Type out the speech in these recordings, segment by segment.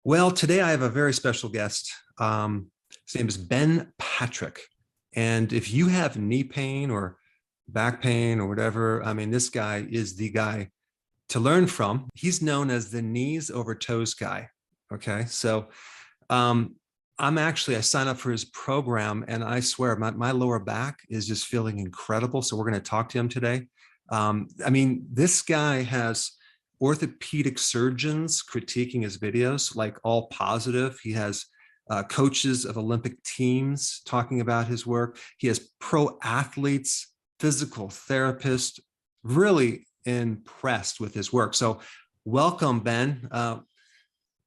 Well, today I have a very special guest. His name is Ben Patrick. And if you have knee pain or back pain or whatever, I mean, this guy is the guy to learn from. He's known as the knees over toes guy. Okay. So I signed up for his program and I swear my lower back is just feeling incredible. So we're going to talk to him today. This guy has orthopedic surgeons critiquing his videos, like all positive. He has coaches of Olympic teams talking about his work. He has pro athletes, physical therapists, really impressed with his work. So welcome, Ben,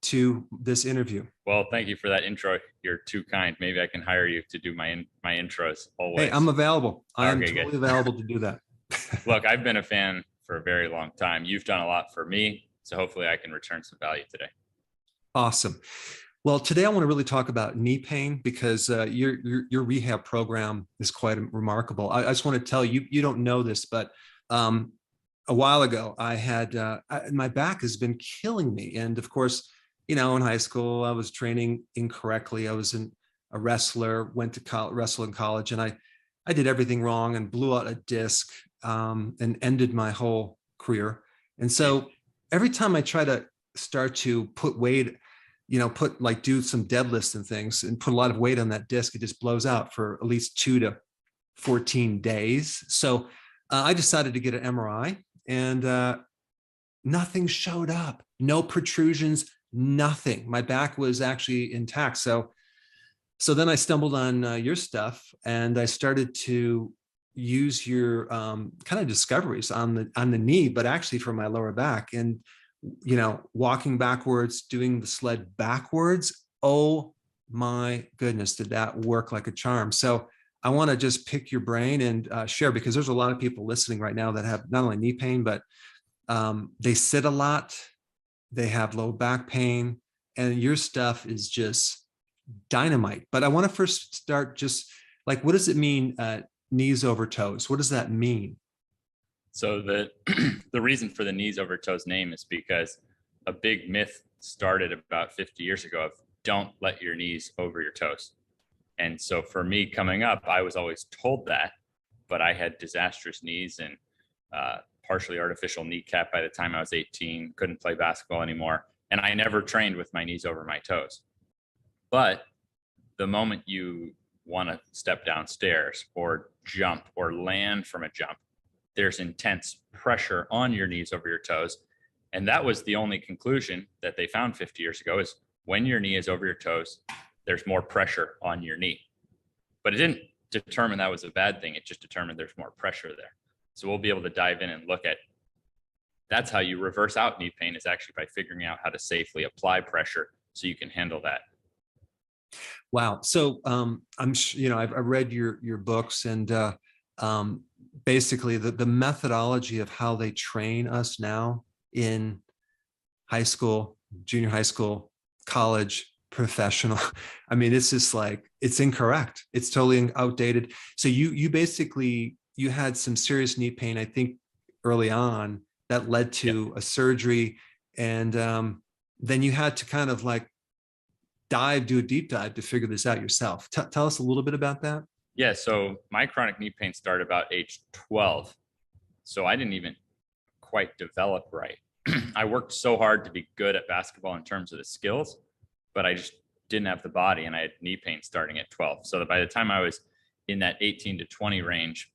to this interview. Well, thank you for that intro. You're too kind. Maybe I can hire you to do my intros always. Hey, I'm available. I'm Okay, totally good. available to do that. Look, I've been a fan for a very long time. You've done a lot for me, so hopefully I can return some value today. Awesome. Well, today I want to really talk about knee pain because your rehab program is quite remarkable. I just want to tell you, you don't know this, but a while ago I had my back has been killing me. And of course, in high school, I was training incorrectly. I was a wrestler, went to wrestle in college, and I did everything wrong and blew out a disc and ended my whole career. And so every time I try to start to put weight, do some deadlifts and things and put a lot of weight on that disc, it just blows out for at least 2 to 14 days. So I decided to get an MRI and nothing showed up, no protrusions, nothing. My back was actually intact. So then I stumbled on your stuff and I started to use your kind of discoveries on the knee, but actually for my lower back. And walking backwards, doing the sled backwards. Oh my goodness, did that work like a charm? So I want to just pick your brain and share, because there's a lot of people listening right now that have not only knee pain, but they sit a lot, they have low back pain, and your stuff is just dynamite. But I want to first start just like, what does it mean, knees over toes? What does that mean? So the reason for the knees over toes name is because a big myth started about 50 years ago of don't let your knees over your toes. And so for me coming up, I was always told that, but I had disastrous knees and partially artificial kneecap by the time I was 18, couldn't play basketball anymore. And I never trained with my knees over my toes. But the moment you want to step downstairs or jump or land from a jump, there's intense pressure on your knees over your toes. And that was the only conclusion that they found 50 years ago, is when your knee is over your toes, there's more pressure on your knee. But it didn't determine that was a bad thing. It just determined there's more pressure there. So we'll be able to dive in and look at, that's how you reverse out knee pain, is actually by figuring out how to safely apply pressure so you can handle that. Wow. So I've read your books, and basically the methodology of how they train us now in high school, junior high school, college, professional. I mean, it's just like, it's incorrect. It's totally outdated. So you basically, you had some serious knee pain, I think early on, that led to a surgery. And then you had to kind of like do a deep dive to figure this out yourself. Tell us a little bit about that. Yeah, so my chronic knee pain started about age 12. So I didn't even quite develop right. I worked so hard to be good at basketball in terms of the skills, but I just didn't have the body, and I had knee pain starting at 12. So that by the time I was in that 18 to 20 range,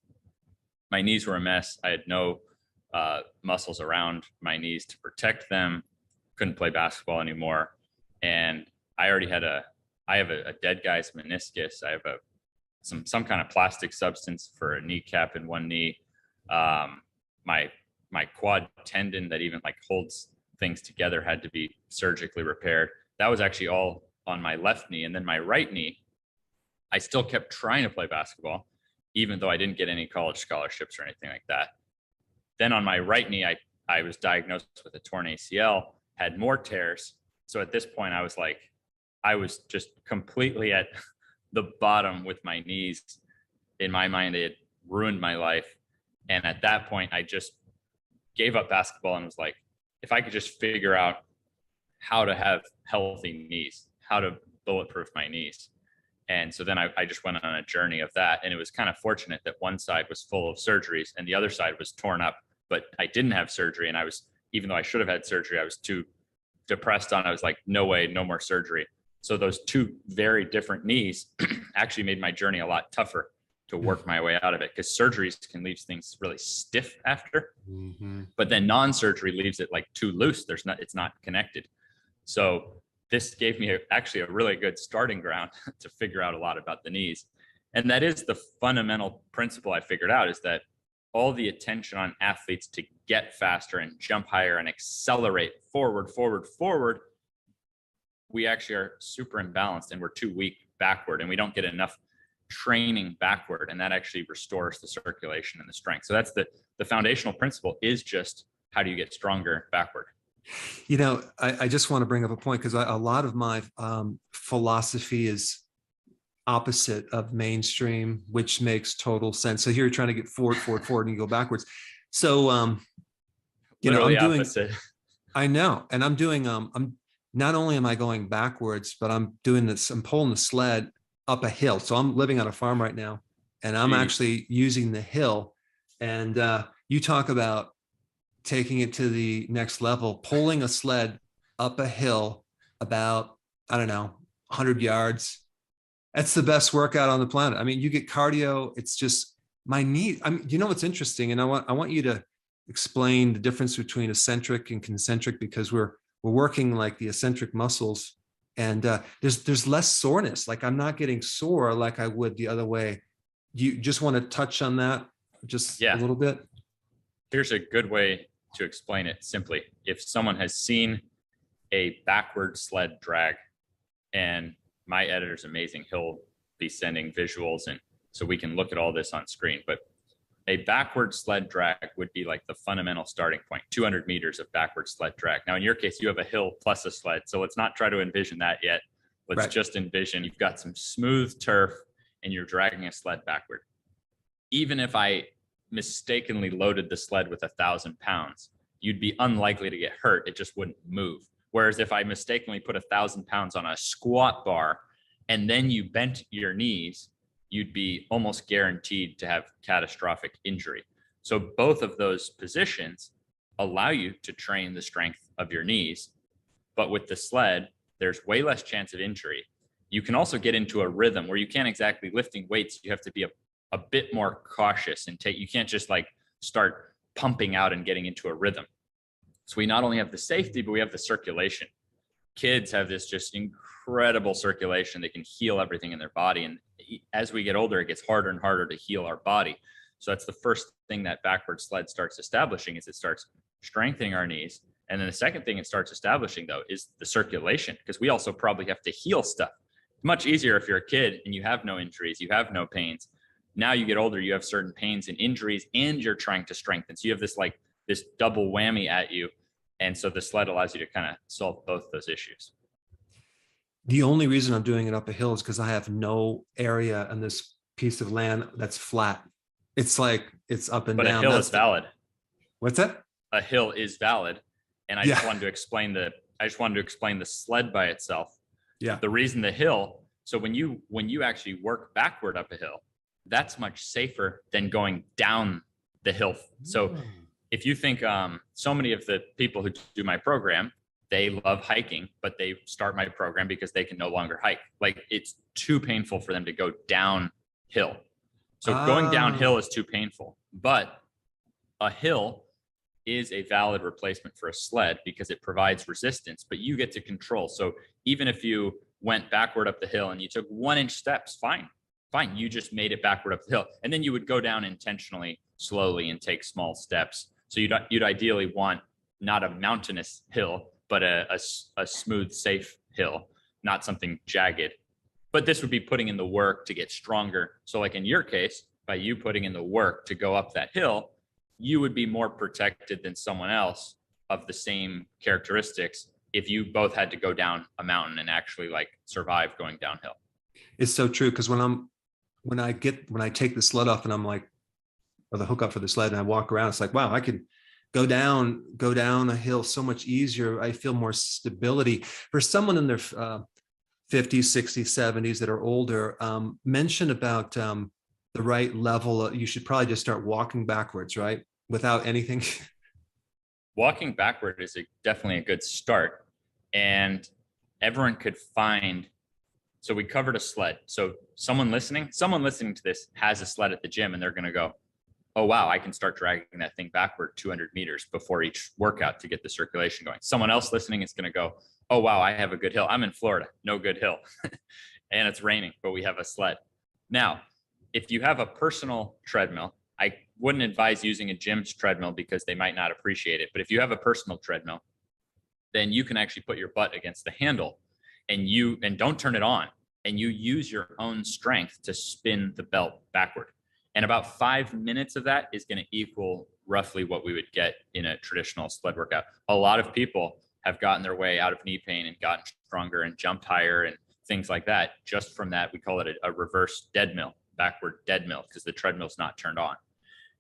my knees were a mess. I had no muscles around my knees to protect them, couldn't play basketball anymore. And I already had I have a dead guy's meniscus. I have some kind of plastic substance for a kneecap in one knee. My quad tendon that even like holds things together had to be surgically repaired. That was actually all on my left knee. And then my right knee, I still kept trying to play basketball, even though I didn't get any college scholarships or anything like that. Then on my right knee, I was diagnosed with a torn ACL, had more tears. So at this point, I was just completely at the bottom with my knees. In my mind, it had ruined my life. And at that point, I just gave up basketball and was like, if I could just figure out how to have healthy knees, how to bulletproof my knees. And so then I just went on a journey of that. And it was kind of fortunate that one side was full of surgeries and the other side was torn up, but I didn't have surgery. And even though I should have had surgery, I was too depressed on it. I was like, no way, no more surgery. So those two very different knees actually made my journey a lot tougher to work my way out of it, because surgeries can leave things really stiff after, but then non-surgery leaves it like too loose. It's not connected. So this gave me actually a really good starting ground to figure out a lot about the knees. And that is the fundamental principle I figured out, is that all the attention on athletes to get faster and jump higher and accelerate forward, we actually are super imbalanced and we're too weak backward, and we don't get enough training backward, and that actually restores the circulation and the strength. So that's the foundational principle, is just how do you get stronger backward? You know, I just want to bring up a point, because a lot of my philosophy is opposite of mainstream, which makes total sense. So here you're trying to get forward, and you go backwards. So, you know, I'm doing, opposite. I know, and I'm doing, I'm not only am I going backwards, but I'm doing this, I'm pulling the sled up a hill. So I'm living on a farm right now, and I'm actually using the hill. And you talk about taking it to the next level, pulling a sled up a hill about, I don't know, 100 yards. That's the best workout on the planet. I mean, you get cardio. It's just my knee. I mean, you know what's interesting, and I want you to explain the difference between eccentric and concentric, because we're working like the eccentric muscles, and there's less soreness. Like, I'm not getting sore like I would the other way. You just want to touch on that just a little bit? Here's a good way to explain it simply. If someone has seen a backward sled drag, and my editor's amazing, he'll be sending visuals, and so we can look at all this on screen, but a backward sled drag would be like the fundamental starting point, 200 meters of backward sled drag. Now, in your case, you have a hill plus a sled, so let's not try to envision that yet. Let's just envision you've got some smooth turf and you're dragging a sled backward. Even if I mistakenly loaded the sled with 1,000 pounds, you'd be unlikely to get hurt. It just wouldn't move. Whereas if I mistakenly put 1,000 pounds on a squat bar and then you bent your knees, you'd be almost guaranteed to have catastrophic injury. So both of those positions allow you to train the strength of your knees, but with the sled, there's way less chance of injury. You can also get into a rhythm where you can't exactly lifting weights. You have to be a bit more cautious and you can't just like start pumping out and getting into a rhythm. So we not only have the safety, but we have the circulation. Kids have this just incredible circulation. They can heal everything in their body. And as we get older, it gets harder and harder to heal our body. So that's the first thing that backward sled starts establishing, is it starts strengthening our knees. And then the second thing it starts establishing, though, is the circulation, because we also probably have to heal stuff. It's much easier if you're a kid and you have no injuries, you have no pains. Now you get older, you have certain pains and injuries, and you're trying to strengthen. So you have this double whammy at you. And so the sled allows you to kind of solve both those issues. The only reason I'm doing it up a hill is because I have no area on this piece of land that's flat. It's like it's up and down. But a hill is valid. What's that? A hill is valid. And I just wanted to explain the sled by itself. Yeah. The reason the hill, so when you actually work backward up a hill, that's much safer than going down the hill. So if you think so many of the people who do my program, they love hiking, but they start my program because they can no longer hike. Like, it's too painful for them to go downhill. So going downhill is too painful, but a hill is a valid replacement for a sled because it provides resistance, but you get to control. So even if you went backward up the hill and you took 1-inch steps, fine. You just made it backward up the hill. And then you would go down intentionally, slowly, and take small steps. So you'd ideally want not a mountainous hill, but a smooth, safe hill, not something jagged. But this would be putting in the work to get stronger. So like in your case, by you putting in the work to go up that hill, you would be more protected than someone else of the same characteristics if you both had to go down a mountain and actually like survive going downhill. It's so true, because when I take the sled off and I'm like, or the hook up for the sled, and I walk around, it's like, wow, I could go down a hill so much easier. I feel more stability. For someone in their 50s, 60s, 70s that are older, mention about the right level. You should probably just start walking backwards, right? Without anything. Walking backward is definitely a good start. And everyone could find, so we covered a sled. So someone listening to this has a sled at the gym, and they're going to go, oh, wow, I can start dragging that thing backward 200 meters before each workout to get the circulation going. Someone else listening is going to go, oh, wow, I have a good hill. I'm in Florida, no good hill. And it's raining, but we have a sled. Now, if you have a personal treadmill, I wouldn't advise using a gym's treadmill because they might not appreciate it. But if you have a personal treadmill, then you can actually put your butt against the handle and don't turn it on. And you use your own strength to spin the belt backward. And about 5 minutes of that is going to equal roughly what we would get in a traditional sled workout. A lot of people have gotten their way out of knee pain and gotten stronger and jumped higher and things like that just from that. We call it a reverse dead mill, backward dead mill, because the treadmill's not turned on.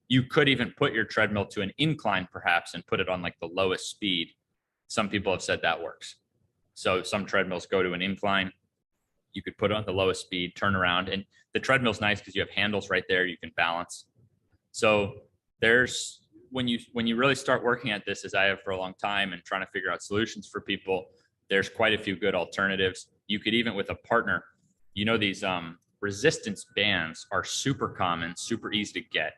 You could even put your treadmill to an incline perhaps and put it on like the lowest speed. Some people have said that works. So some treadmills go to an incline. You could put it on the lowest speed, turn around, and the treadmill's nice because you have handles right there. You can balance. So there's, when you really start working at this, as I have for a long time, and trying to figure out solutions for people, there's quite a few good alternatives. You could even, with a partner, these resistance bands are super common, super easy to get.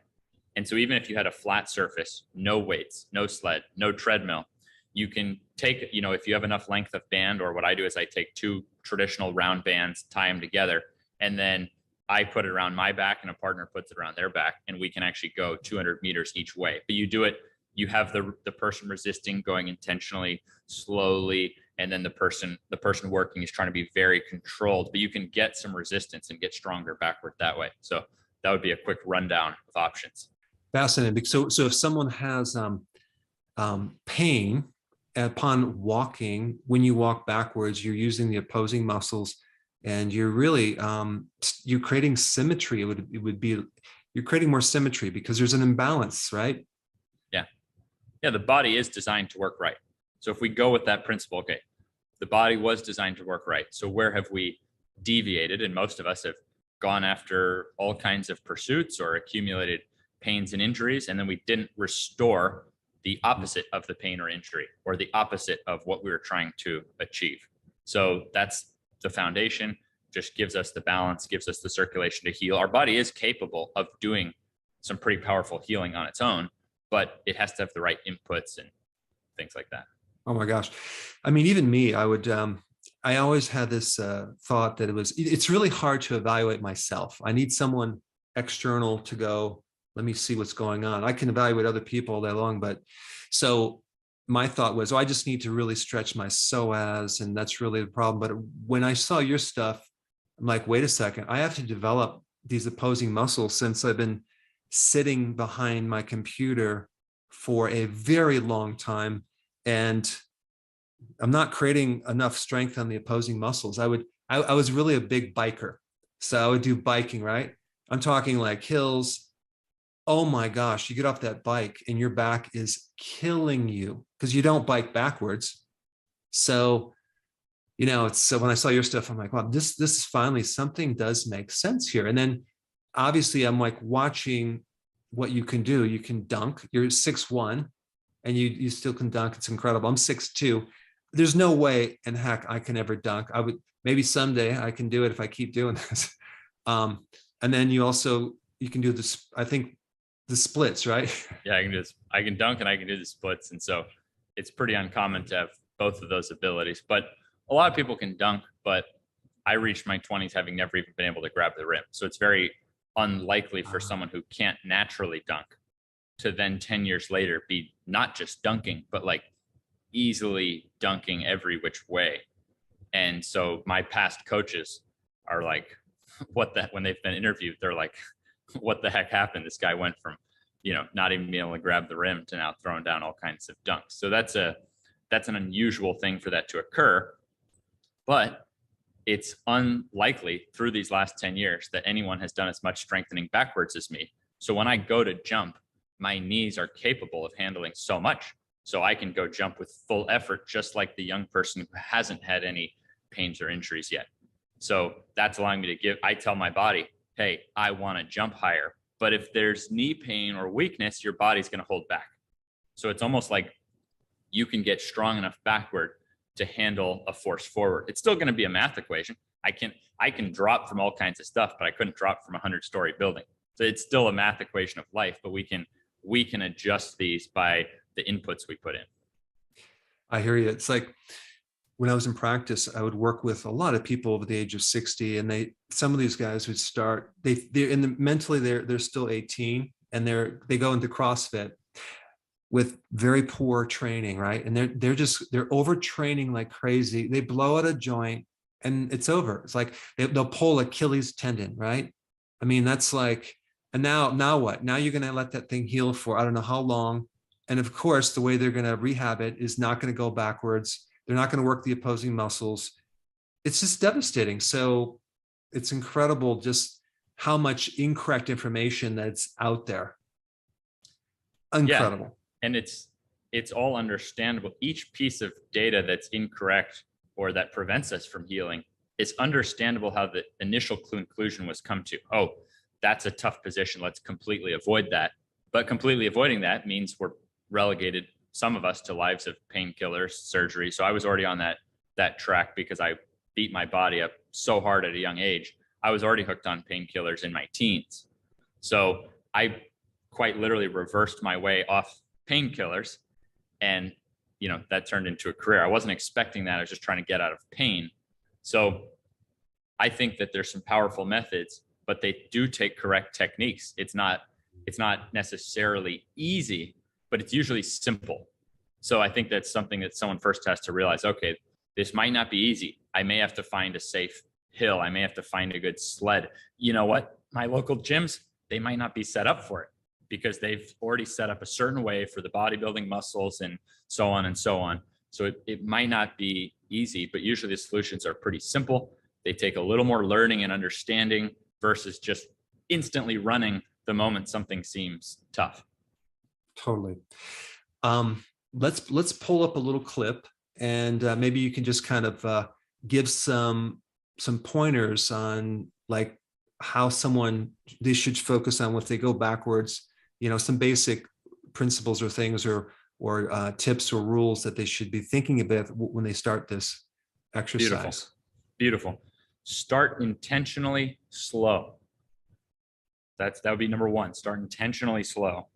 And so even if you had a flat surface, no weights, no sled, no treadmill, you can take, if you have enough length of band, or what I do is I take 2 traditional round bands, tie them together, and then I put it around my back and a partner puts it around their back, and we can actually go 200 meters each way. But you do it, you have the person resisting going intentionally slowly, and then the person working is trying to be very controlled, but you can get some resistance and get stronger backward that way. So that would be a quick rundown of options. Fascinating. So if someone has pain upon walking, when you walk backwards, you're using the opposing muscles, and you're really you're creating symmetry. It would be you're creating more symmetry because there's an imbalance, right? Yeah, the body is designed to work right. So if we go with that principle, okay, the body was designed to work right. So where have we deviated? And most of us have gone after all kinds of pursuits or accumulated pains and injuries, and then we didn't restore the opposite of the pain or injury, or the opposite of what we were trying to achieve. So that's the foundation, just gives us the balance, gives us the circulation to heal. Our body is capable of doing some pretty powerful healing on its own, but it has to have the right inputs and things like that. Oh my gosh. I mean, even me, I always had this thought that it's really hard to evaluate myself. I need someone external to go, let me see what's going on. I can evaluate other people all day long, but so my thought was, I just need to really stretch my psoas, and that's really the problem. But when I saw your stuff, I'm like, wait a second, I have to develop these opposing muscles since I've been sitting behind my computer for a very long time, and I'm not creating enough strength on the opposing muscles. I was really a big biker, so I would do biking, right? I'm talking like hills. Oh my gosh, you get off that bike and your back is killing you because you don't bike backwards. So, so when I saw your stuff, I'm like, wow, this is finally something does make sense here. And then obviously I'm like watching what you can do. You can dunk. You're 6'1", and you still can dunk. It's incredible. I'm 6'2". There's no way in heck I can ever dunk. Maybe someday I can do it if I keep doing this. And then you can do this, I think, the splits, right? Yeah, I can do this. I can dunk and I can do the splits. And so it's pretty uncommon to have both of those abilities. But a lot of people can dunk, but I reached my 20s having never even been able to grab the rim. So it's very unlikely for someone who can't naturally dunk to then 10 years later be not just dunking, but like easily dunking every which way. And so my past coaches are like, when they've been interviewed, they're like, what the heck happened? This guy went from, not even being able to grab the rim to now throwing down all kinds of dunks. So that's an unusual thing for that to occur, but it's unlikely through these last 10 years that anyone has done as much strengthening backwards as me. So when I go to jump, my knees are capable of handling so much. So I can go jump with full effort, just like the young person who hasn't had any pains or injuries yet. So that's allowing me to I tell my body, hey, I want to jump higher. But if there's knee pain or weakness, your body's going to hold back. So it's almost like you can get strong enough backward to handle a force forward. It's still going to be a math equation. I can drop from all kinds of stuff, but I couldn't drop from a 100-story building. So it's still a math equation of life, but we can adjust these by the inputs we put in. I hear you. It's like when I was in practice, I would work with a lot of people over the age of 60, and some of these guys would start, mentally they're still 18, and they go into CrossFit with very poor training, right? And they're overtraining like crazy. They blow out a joint and it's over. It's like they'll pull Achilles tendon, right? I mean, that's like, and now what? Now you're going to let that thing heal for I don't know how long. And of course, the way they're going to rehab it is not going to go backwards. They're not going to work the opposing muscles. It's just devastating. So it's incredible just how much incorrect information that's out there. Incredible. Yeah. And it's all understandable. Each piece of data that's incorrect or that prevents us from healing, it's understandable how the initial conclusion was come to. Oh, that's a tough position. Let's completely avoid that. But completely avoiding that means we're relegated, some of us, to lives of painkillers, surgery. So I was already on that track because I beat my body up so hard at a young age. I was already hooked on painkillers in my teens. So I quite literally reversed my way off painkillers, and that turned into a career. I wasn't expecting that. I was just trying to get out of pain. So I think that there's some powerful methods, but they do take correct techniques. It's not necessarily easy, but it's usually simple. So I think that's something that someone first has to realize, okay, this might not be easy. I may have to find a safe hill. I may have to find a good sled. You know what? My local gyms, they might not be set up for it, because they've already set up a certain way for the bodybuilding muscles and so on and so on. So it might not be easy, but usually the solutions are pretty simple. They take a little more learning and understanding versus just instantly running the moment something seems tough. Totally. Let's pull up a little clip, and maybe you can just kind of give some pointers on like how they should focus on if they go backwards, some basic principles or things or tips or rules that they should be thinking about when they start this exercise. Beautiful. Start intentionally slow. That would be number one. Start intentionally slow.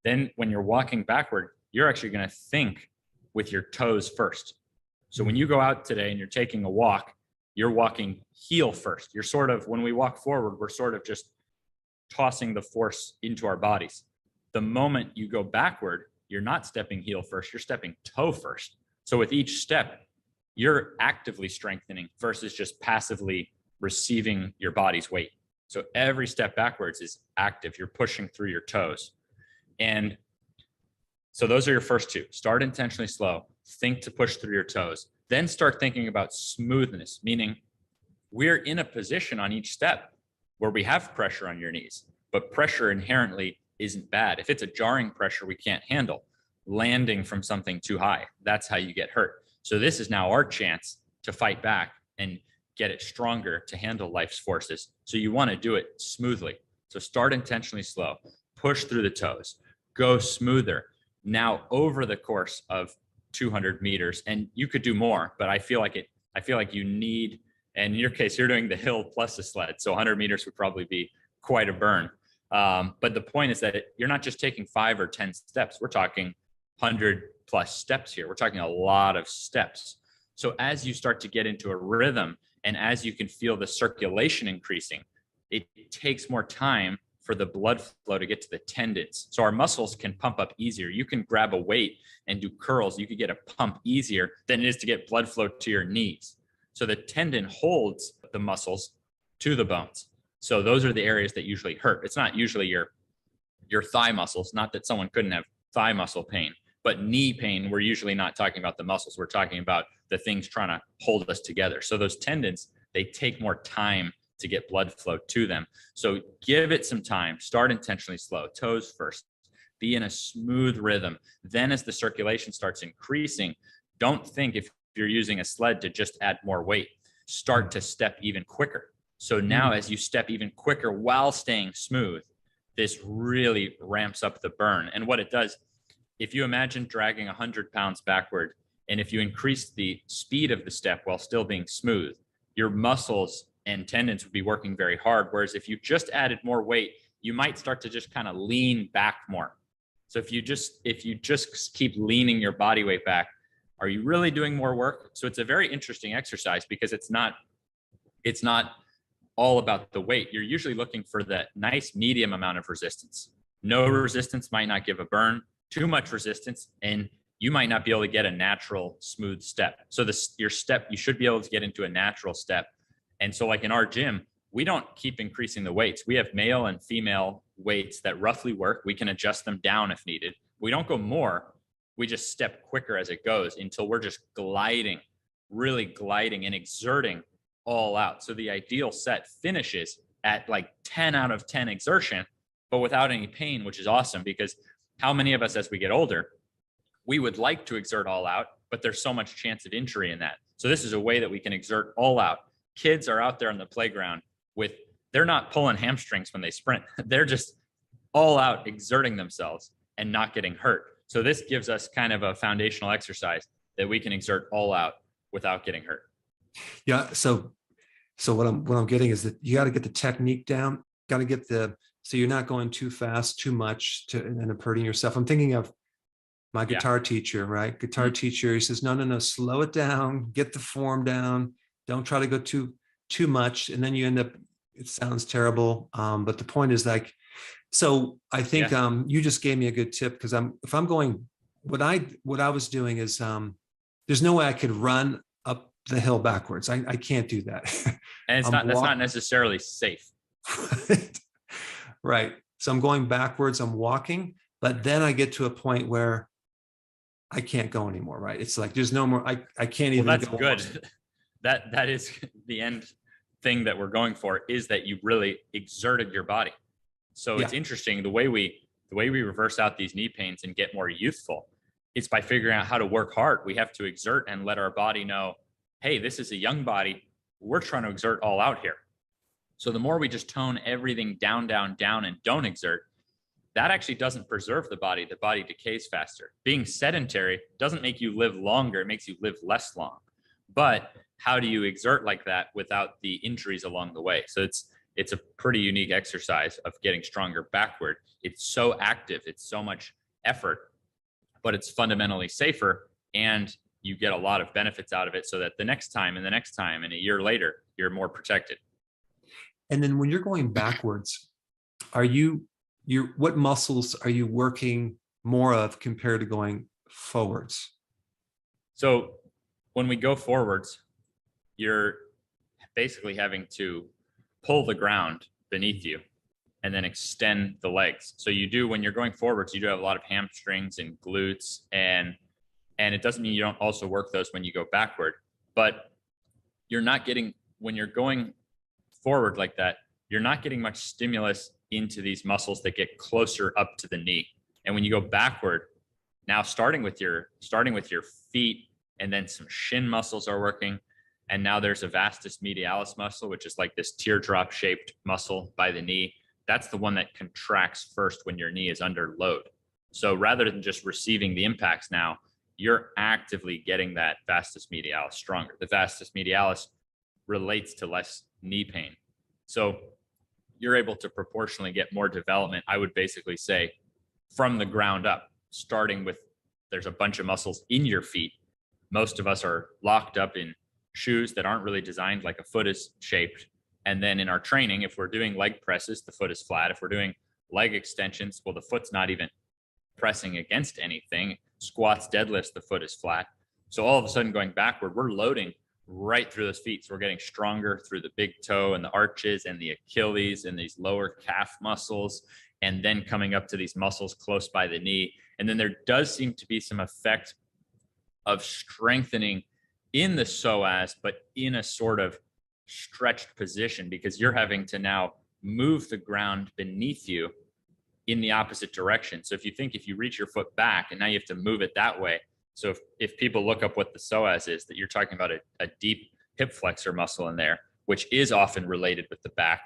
Then when you're walking backward, you're actually going to think with your toes first. So when you go out today and you're taking a walk, you're walking heel first. You're when we walk forward, we're sort of just tossing the force into our bodies. The moment you go backward, you're not stepping heel first, you're stepping toe first. So with each step, you're actively strengthening versus just passively receiving your body's weight. So every step backwards is active. You're pushing through your toes. And so those are your first two. Start intentionally slow, think to push through your toes. Then start thinking about smoothness, meaning we're in a position on each step where we have pressure on your knees, but pressure inherently isn't bad. If it's a jarring pressure we can't handle, landing from something too high, that's how you get hurt. So this is now our chance to fight back and get it stronger to handle life's forces. So you want to do it smoothly. So start intentionally slow, push through the toes, go smoother. Now over the course of 200 meters, and you could do more, but I feel like you need, and in your case, you're doing the hill plus the sled. So 100 meters would probably be quite a burn. But the point is that you're not just taking 5 or 10 steps. We're talking 100 plus steps here. We're talking a lot of steps. So as you start to get into a rhythm, and as you can feel the circulation increasing, it takes more time for the blood flow to get to the tendons. So our muscles can pump up easier. You can grab a weight and do curls. You could get a pump easier than it is to get blood flow to your knees. So the tendon holds the muscles to the bones. So those are the areas that usually hurt. It's not usually your thigh muscles, not that someone couldn't have thigh muscle pain, but knee pain, we're usually not talking about the muscles. We're talking about the things trying to hold us together. So those tendons, they take more time to get blood flow to them. So give it some time, start intentionally slow, toes first, be in a smooth rhythm. Then as the circulation starts increasing, don't think if you're using a sled to just add more weight, start to step even quicker. So now as you step even quicker while staying smooth, this really ramps up the burn. And what it does, if you imagine dragging 100 pounds backward, and if you increase the speed of the step while still being smooth, your muscles and tendons would be working very hard. Whereas if you just added more weight, you might start to just kind of lean back more. So if you just keep leaning your body weight back, are you really doing more work? So it's a very interesting exercise because it's not all about the weight. You're usually looking for that nice medium amount of resistance. No resistance might not give a burn. Too much resistance, and you might not be able to get a natural smooth step. So your step, you should be able to get into a natural step. And so like in our gym, we don't keep increasing the weights. We have male and female weights that roughly work. We can adjust them down if needed. We don't go more. We just step quicker as it goes until we're just gliding, really gliding and exerting all out. So the ideal set finishes at like 10 out of 10 exertion, but without any pain, which is awesome, because how many of us as we get older, we would like to exert all out, but there's so much chance of injury in that. So this is a way that we can exert all out. Kids are out there on the playground they're not pulling hamstrings when they sprint. They're just all out exerting themselves and not getting hurt. So this gives us kind of a foundational exercise that we can exert all out without getting hurt. Yeah. So what I'm getting is that you got to get the technique down, got to get so you're not going too fast, too much and end up hurting yourself. I'm thinking of my guitar teacher, right? Guitar teacher, he says, no, slow it down, get the form down. Don't try to go too much. And then you end up, it sounds terrible. But the point is like, so I think you just gave me a good tip because if I'm going, what I was doing is there's no way I could run up the hill backwards. I can't do that. And that's not necessarily safe. Right. So I'm going backwards, I'm walking, but then I get to a point where I can't go anymore. Right. It's like, there's no more, I can't even. Well, that's good. That is the end thing that we're going for, is that you really exerted your body. So it's interesting, the way we reverse out these knee pains and get more youthful, it's by figuring out how to work hard. We have to exert and let our body know, hey, this is a young body. We're trying to exert all out here. So the more we just tone everything down, down, down, and don't exert, that actually doesn't preserve the body. The body decays faster. Being sedentary doesn't make you live longer. It makes you live less long. But how do you exert like that without the injuries along the way? So it's a pretty unique exercise of getting stronger backward. It's so active. It's so much effort, but it's fundamentally safer, and you get a lot of benefits out of it so that the next time and the next time and a year later, you're more protected. And then when you're going backwards, what muscles are you working more of compared to going forwards? So when we go forwards, you're basically having to pull the ground beneath you and then extend the legs. So when you're going forwards, you do have a lot of hamstrings and glutes, and it doesn't mean you don't also work those when you go backward, but when you're going forward like that, you're not getting much stimulus into these muscles that get closer up to the knee. And when you go backward, now starting with your feet, and then some shin muscles are working. And now there's a vastus medialis muscle, which is like this teardrop shaped muscle by the knee. That's the one that contracts first when your knee is under load. So rather than just receiving the impacts now, you're actively getting that vastus medialis stronger. The vastus medialis relates to less knee pain. So you're able to proportionally get more development, I would basically say, from the ground up, starting with, there's a bunch of muscles in your feet. Most of us are locked up in shoes that aren't really designed like a foot is shaped. And then in our training, if we're doing leg presses, the foot is flat. If we're doing leg extensions, well, the foot's not even pressing against anything. Squats, deadlifts, the foot is flat. So all of a sudden going backward, we're loading right through those feet. So we're getting stronger through the big toe and the arches and the Achilles and these lower calf muscles, and then coming up to these muscles close by the knee. And then there does seem to be some effect of strengthening in the psoas, but in a sort of stretched position, because you're having to now move the ground beneath you in the opposite direction. So if you reach your foot back and now you have to move it that way. So if people look up what the psoas is, that you're talking about a deep hip flexor muscle in there, which is often related with the back.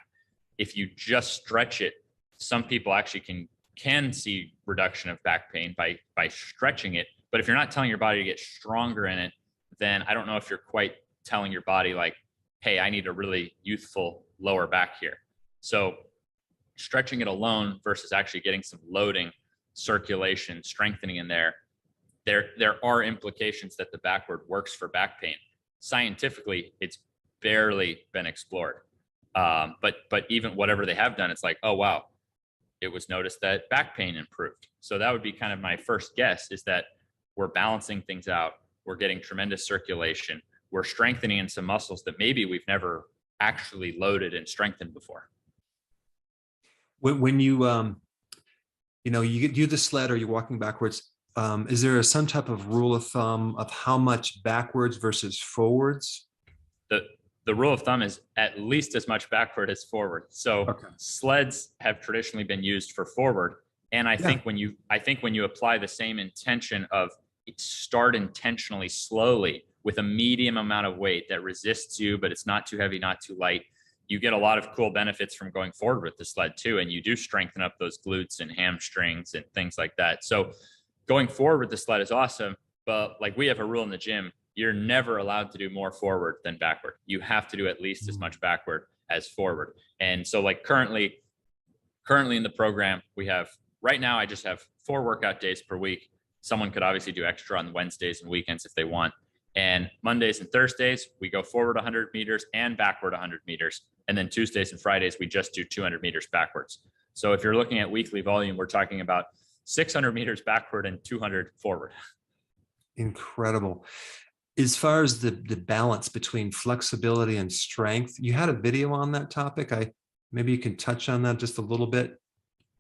If you just stretch it, some people actually can see reduction of back pain by stretching it. But if you're not telling your body to get stronger in it, then I don't know if you're quite telling your body like, hey, I need a really youthful lower back here. So stretching it alone versus actually getting some loading, circulation, strengthening in there are implications that the backward works for back pain. Scientifically, it's barely been explored. But even whatever they have done, it's like, oh, wow, it was noticed that back pain improved. So that would be kind of my first guess, is that we're balancing things out. We're getting tremendous circulation. We're strengthening in some muscles that maybe we've never actually loaded and strengthened before. When you, you do the sled or you're walking backwards, is there some type of rule of thumb of how much backwards versus forwards? The rule of thumb is at least as much backward as forward. So okay. Sleds have traditionally been used for forward. And I think when you apply the same intention of start intentionally slowly with a medium amount of weight that resists you, but it's not too heavy, not too light, you get a lot of cool benefits from going forward with the sled too. And you do strengthen up those glutes and hamstrings and things like that. So going forward with the sled is awesome. But like we have a rule in the gym, you're never allowed to do more forward than backward. You have to do at least as much backward as forward. And so like currently in the program, we have, right now, I just have 4 workout days per week. Someone could obviously do extra on Wednesdays and weekends if they want. And Mondays and Thursdays, we go forward 100 meters and backward 100 meters. And then Tuesdays and Fridays, we just do 200 meters backwards. So if you're looking at weekly volume, we're talking about 600 meters backward and 200 forward. Incredible. As far as the balance between flexibility and strength, you had a video on that topic. Maybe you can touch on that just a little bit.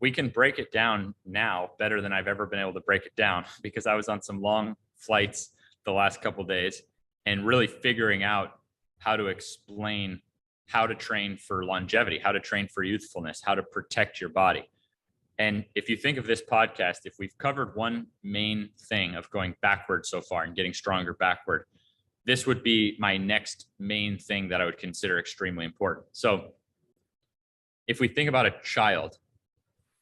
We can break it down now better than I've ever been able to break it down, because I was on some long flights the last couple of days and really figuring out how to explain how to train for longevity, how to train for youthfulness, how to protect your body. And if you think of this podcast, if we've covered one main thing of going backward so far and getting stronger backward, this would be my next main thing that I would consider extremely important. So if we think about a child,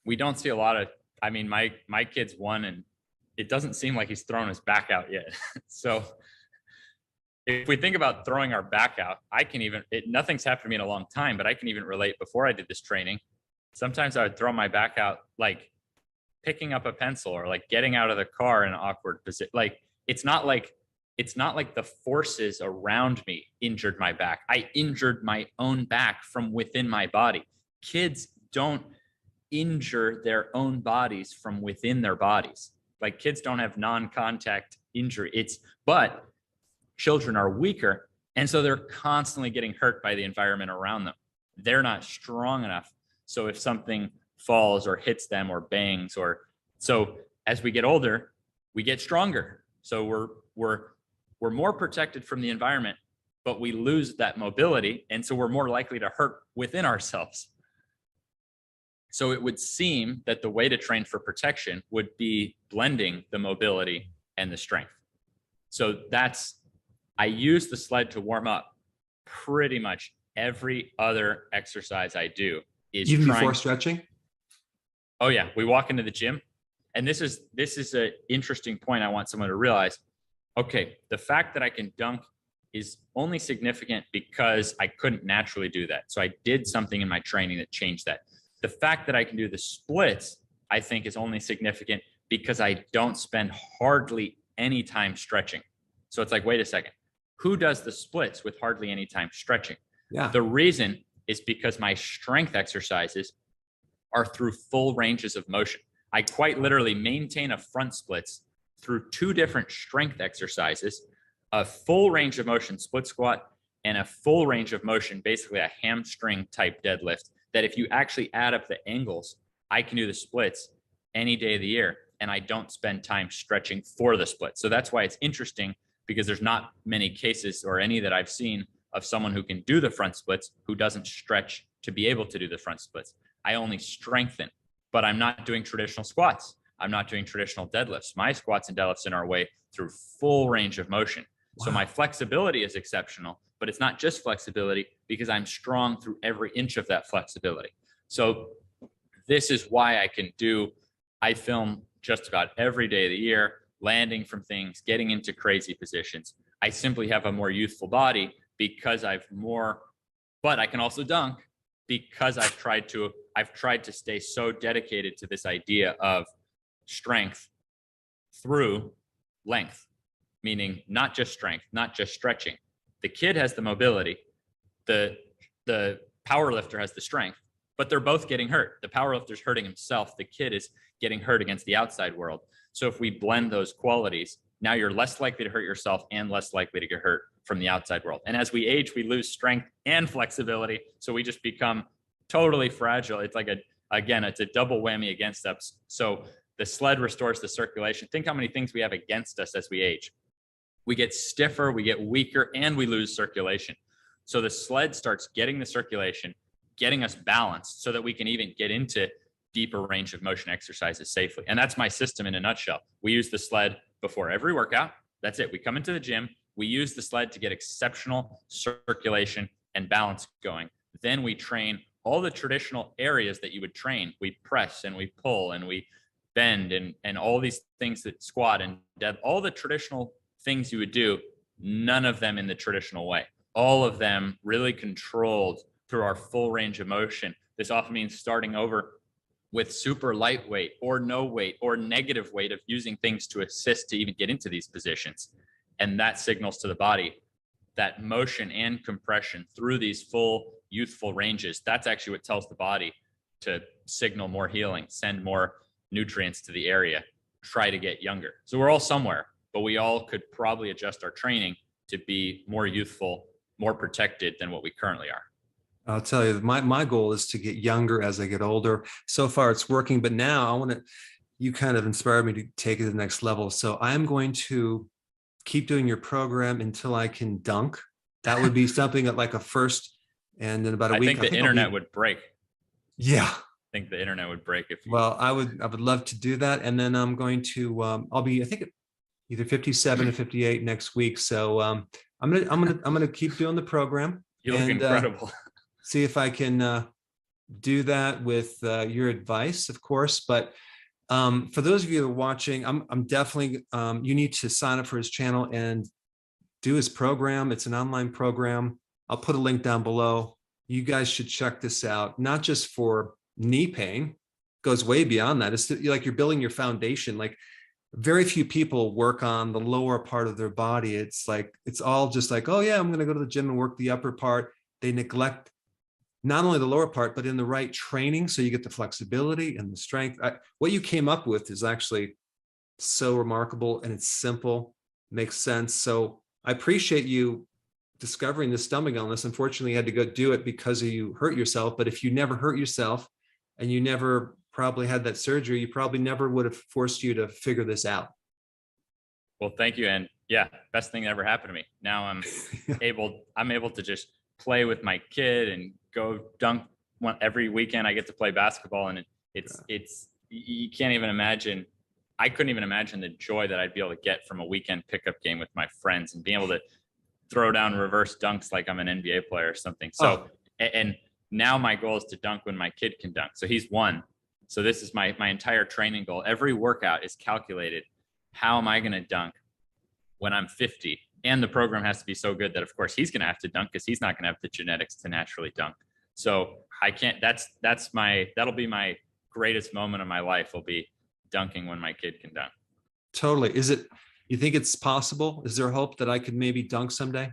we don't see a lot of, I mean, my kid's 1 and it doesn't seem like he's thrown his back out yet. So if we think about throwing our back out, nothing's happened to me in a long time, but I can even relate. Before I did this training, sometimes I would throw my back out, like picking up a pencil or like getting out of the car in an awkward position. Like, it's not like the forces around me injured my back. I injured my own back from within my body. Kids don't injure their own bodies from within their bodies. Like, kids don't have non-contact injury. But children are weaker. And so they're constantly getting hurt by the environment around them. They're not strong enough. So if something falls or hits them or bangs, so as we get older, we get stronger. So we're more protected from the environment, but we lose that mobility. And so we're more likely to hurt within ourselves. So it would seem that the way to train for protection would be blending the mobility and the strength. So I use the sled to warm up. Pretty much every other exercise I do is even before stretching. Oh yeah, we walk into the gym, and this is an interesting point I want someone to realize. Okay, the fact that I can dunk is only significant because I couldn't naturally do that. So I did something in my training that changed that. The fact that I can do the splits, I think, is only significant because I don't spend hardly any time stretching. So it's like, wait a second, who does the splits with hardly any time stretching? Yeah. The reason is because my strength exercises are through full ranges of motion. I quite literally maintain a front splits through 2 different strength exercises, a full range of motion split squat and a full range of motion, basically a hamstring type deadlift, that if you actually add up the angles, I can do the splits any day of the year, and I don't spend time stretching for the split. So that's why it's interesting, because there's not many cases, or any that I've seen, of someone who can do the front splits who doesn't stretch to be able to do the front splits. I only strengthen but I'm not doing traditional squats. I'm not doing traditional deadlifts. My squats and deadlifts are our way through full range of motion. Wow. So my flexibility is exceptional, but it's not just flexibility because I'm strong through every inch of that flexibility. So this is why I film just about every day of the year, landing from things, getting into crazy positions. I simply have a more youthful body because but I can also dunk because I've tried to stay so dedicated to this idea of strength through length, meaning not just strength, not just stretching. The kid has the mobility, the power lifter has the strength, but they're both getting hurt. The power lifter's hurting himself. The kid is getting hurt against the outside world. So if we blend those qualities, now you're less likely to hurt yourself and less likely to get hurt from the outside world. And as we age, we lose strength and flexibility. So we just become totally fragile. It's like it's a double whammy against us. So the sled restores the circulation. Think how many things we have against us as we age. We get stiffer, we get weaker, and we lose circulation. So the sled starts getting the circulation, getting us balanced so that we can even get into deeper range of motion exercises safely. And that's my system in a nutshell. We use the sled before every workout. That's it. We come into the gym. We use the sled to get exceptional circulation and balance going. Then we train all the traditional areas that you would train. We press and we pull and we bend and all these things that squat and dead, all the traditional things you would do, none of them in the traditional way. All of them really controlled through our full range of motion. This often means starting over with super lightweight or no weight or negative weight of using things to assist to even get into these positions. And that signals to the body that motion and compression through these full youthful ranges. That's actually what tells the body to signal more healing, send more nutrients to the area, try to get younger. So we're all somewhere, but we all could probably adjust our training to be more youthful, more protected than what we currently are. I'll tell you, my goal is to get younger as I get older. So far it's working, but now you kind of inspired me to take it to the next level. So I'm going to keep doing your program until I can dunk. That would be something at like a first, and in about a week. I think the internet would break. Yeah. I think the internet would break if you... Well, I would love to do that. And then I'm going to, I'll be, I think either 57 or 58 next week. So I'm going to keep doing the program. You look incredible. See if I can do that with your advice, of course. But for those of you that are watching, I'm definitely, you need to sign up for his channel and do his program. It's an online program. I'll put a link down below. You guys should check this out, not just for knee pain, goes way beyond that. It's like you're building your foundation. Like very few people work on the lower part of their body. It's like, it's all just like, oh yeah, I'm going to go to the gym and work the upper part. They neglect not only the lower part, but in the right training. So you get the flexibility and the strength. What you came up with is actually so remarkable, and it's simple, makes sense. So I appreciate you discovering the stomach illness. Unfortunately, you had to go do it because you hurt yourself. But if you never hurt yourself and you never probably had that surgery, you probably never would have forced you to figure this out. Well, thank you. And yeah, best thing that ever happened to me. Now I'm able to just play with my kid and go dunk every weekend. I get to play basketball, and it's you can't even imagine. I couldn't even imagine the joy that I'd be able to get from a weekend pickup game with my friends and being able to throw down reverse dunks like I'm an NBA player or something. So, and now my goal is to dunk when my kid can dunk. So he's one. So this is my entire training goal. Every workout is calculated. How am I going to dunk when I'm 50? And the program has to be so good that, of course, he's going to have to dunk because he's not going to have the genetics to naturally dunk. So I can't, that'll be my greatest moment of my life, will be dunking when my kid can dunk. Totally. You think it's possible? Is there hope that I could maybe dunk someday?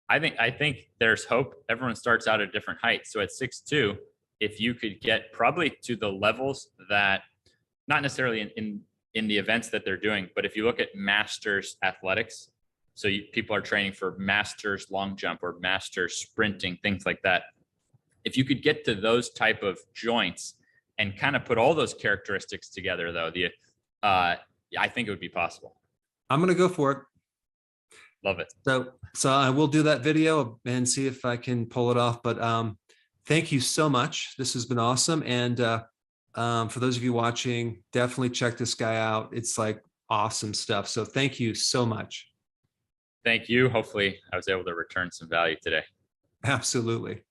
I think there's hope. Everyone starts out at different heights. So at 6'2", if you could get probably to the levels that, not necessarily in the events that they're doing, but if you look at masters athletics, so people are training for masters long jump or masters sprinting, things like that. If you could get to those type of joints and kind of put all those characteristics together, though, I think it would be possible. I'm going to go for it. Love it. So I will do that video and see if I can pull it off. But thank you so much. This has been awesome. And For those of you watching, definitely check this guy out. It's like awesome stuff. So thank you so much. Thank you. Hopefully I was able to return some value today. Absolutely.